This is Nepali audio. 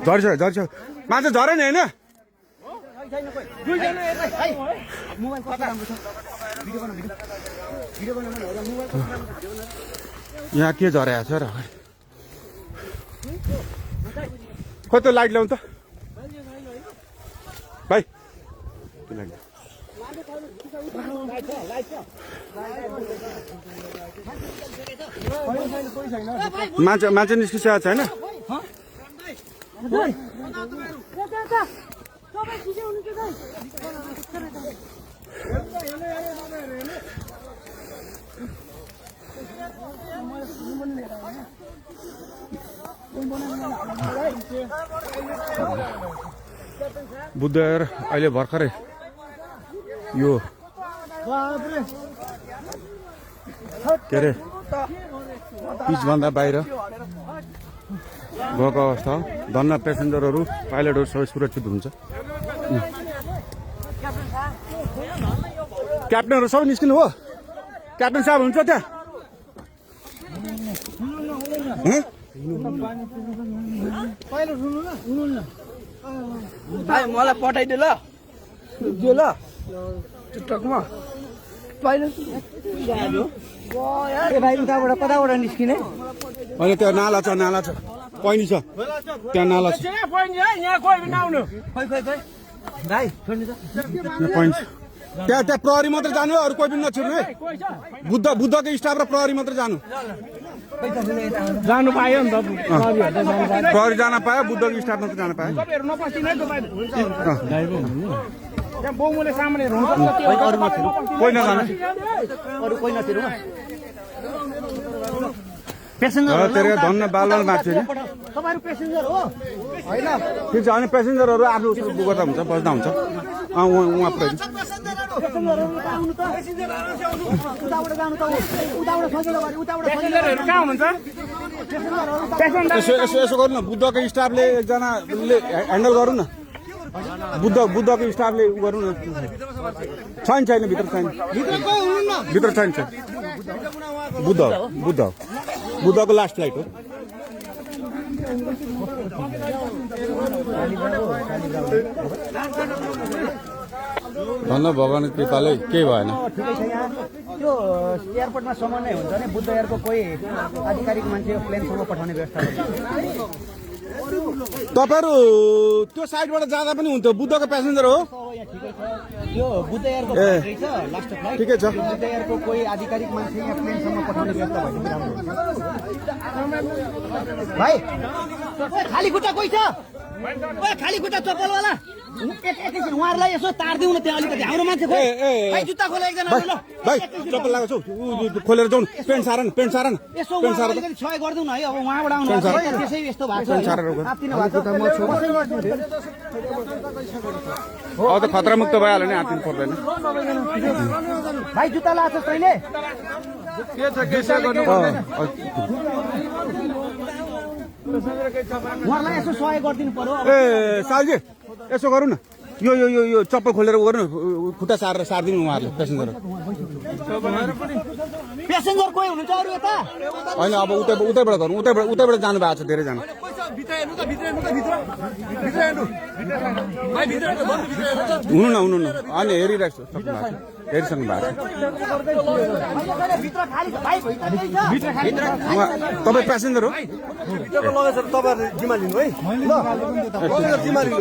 झर्छ मान्छे झरे नि होइन यहाँ के झरेको छ र खोइ त्यो लाइट ल्याउनु त भाइ त्यो लाइट मान्छे निस्किसकेको छैन बुद्धर अहिले भर्खरै यो के अरे पिचभन्दा बाहिर गएको अवस्था हो धन्न पेसेन्जरहरू पाइलटहरू सबै सुरक्षित हुन्छ क्याप्टनहरू सबै निस्किनु हो क्याप्टन साहब हुन्छ त्यहाँ मलाई पठाइदियो ल दियो ल टिकटकमा भाइ उताबाट कताबाट निस्किने होइन त्यहाँ नाला छ पैनी छ त्यहाँ नाला छ भाइ छोड्नु त पैनी छ त्यहाँ प्रहरी मात्र जानु अरू कोही पनि नछिर्नु है बुद्धको स्टाफ र प्रहरी मात्र जानु पायो नि त प्रहरी जान पायो बुद्धको स्टाफ मात्र जान पायो कोही नजानु पेसेन्जर धन्न बालन मान्छे नि तपाईहरु पेसेन्जर हो हैन ठिक छ अनि पेसेन्जरहरू आफ्नो गर्दा हुन्छ बस्दा हुन्छ उहाँ प्रहरी यसो गर्नु न बुद्धको स्टाफले एकजनाले ह्यान्डल गरौँ न बुद्धको स्टाफले उ गरौँ न छैन भित्र छैन बुद्धको लास्ट फ्लाइट हो धन्न भगवान कृपाले केही भएन त्यो एयरपोर्टमा समन्वय हुन्छ नि बुद्ध एयरको कोही आधिकारिक मान्छे प्लेनसम्म पठाउने व्यवस्था तपाईहरु त्यो साइडबाट जाँदा पनि हुन्थ्यो बुद्धको प्यासेन्जर हो यो बुद्ध एयरको छ लास्ट फ्लाइट ठिकै छ बुद्ध एयरको कोही आधिकारिक मान्छे यहाँ प्लेनसम्म पठाउने व्यवस्था भएको भाइ खाली खुट्टा कोही छ खाली खुट्टा चप्पलवाला एकैछिन उहाँहरूलाई यसो तारिदिउँ न त्यहाँ अलिकति हाम्रो मान्छे खोइ जुत्ता खोला एकजना भाइ चप्पल लगाएको छौ खोलेर जाउँ पेन्ट सार न यसो अलिकति सहयोग गरिदिउँ न है अब उहाँबाट आउनु त्यसै यस्तो भएको अब त खतरा मुक्त भइहाल्यो नि हातिनु पर्दैन भाइ जुत्ता लगाएको छ तैँले उहाँलाई यसो सहयोग गरिदिनु पर्यो ए सालजी यसो गरौँ न यो चप्पल खोलेर गर्नु खुट्टा सारिदिनु उहाँहरूले पेसेन्जर कोही हुनुहुन्छ अरू यता होइन अब उतैबाट गरौँ उतैबाट जानु भएको छ धेरैजना हुनु न अनि हेरिरहेको छु हेरिसक्नु भएको तपाईँ प्यासेन्जर हो तपाईँ जिम्मा लिनु है जिम्मा लिनु